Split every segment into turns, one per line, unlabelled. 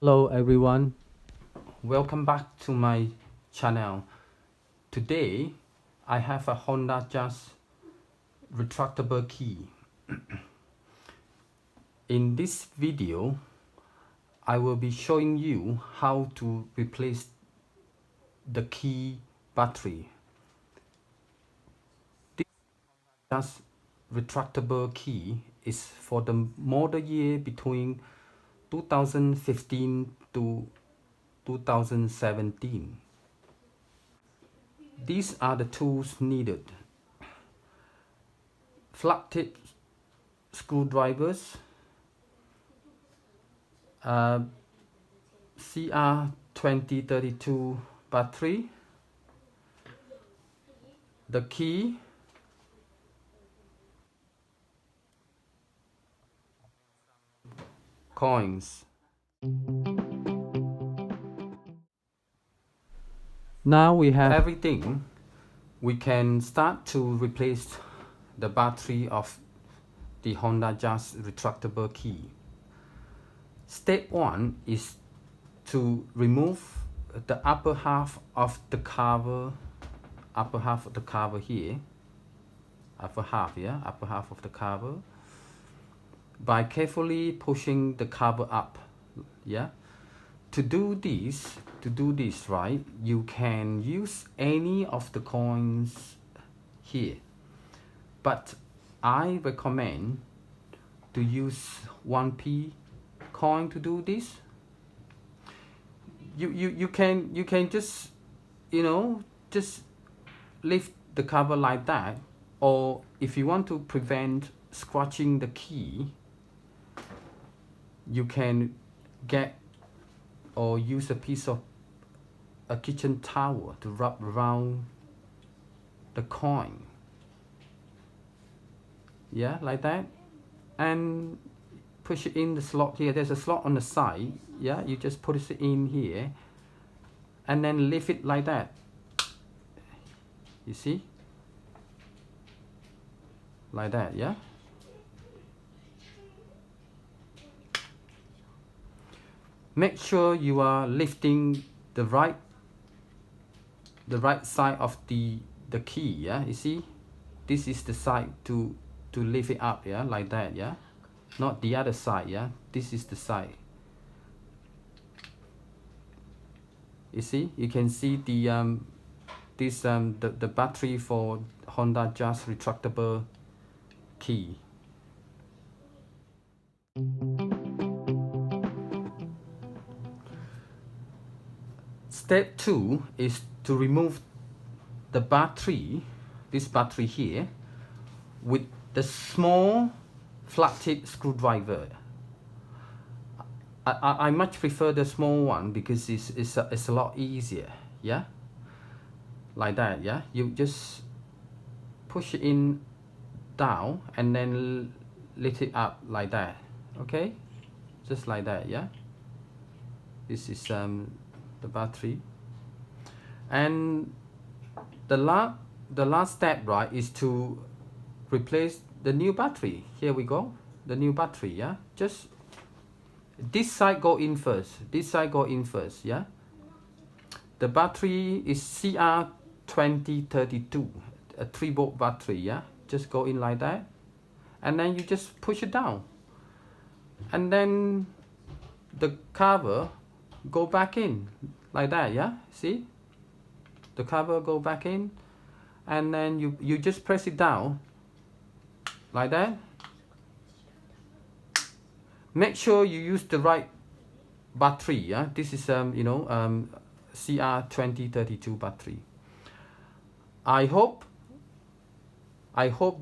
Hello everyone, welcome back to my channel. Today I have a Honda Jazz retractable key. In this video I will be showing you how to replace the key battery. This Jazz retractable key is for the model year between 2015 to 2017. These are the tools needed: flat tip screwdrivers, CR2032 battery, the key, coins. Now we have everything. We can start to replace the battery of the Honda Jazz retractable key. Step 1 is to remove the upper half of the cover, here, upper half of the cover, by carefully pushing the cover up. To do this, right, you can use any of the coins here, but I recommend to use 1p coin to do this. You can just just lift the cover like that, or if you want to prevent scratching the key, you can get or use a piece of a kitchen towel to wrap around the coin, like that, and push it in the slot here. There's a slot on the side, you just put it in here and then lift it like that, you see, like that. Make sure you are lifting the right side of the key. You see, this is the side to lift it up, like that, not the other side. This is the side. You see, you can see the the battery for Honda Jazz retractable key. Step 2 is to remove the battery, this battery here, with the small flat tip screwdriver. I much prefer the small one because it's a lot easier. Like that. You just push it in down and then lift it up like that. Okay, just like that. This is the battery, and the last step, right, is to replace the new battery. Here we go, the new battery. Just this side go in first, the battery is CR2032, a 3-volt battery. Just go in like that, and then you just push it down, and then the cover go back in like that. See, the cover go back in, and then you just press it down like that. Make sure you use the right battery. This is CR2032 battery. I hope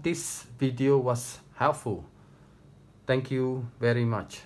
this video was helpful. Thank you very much.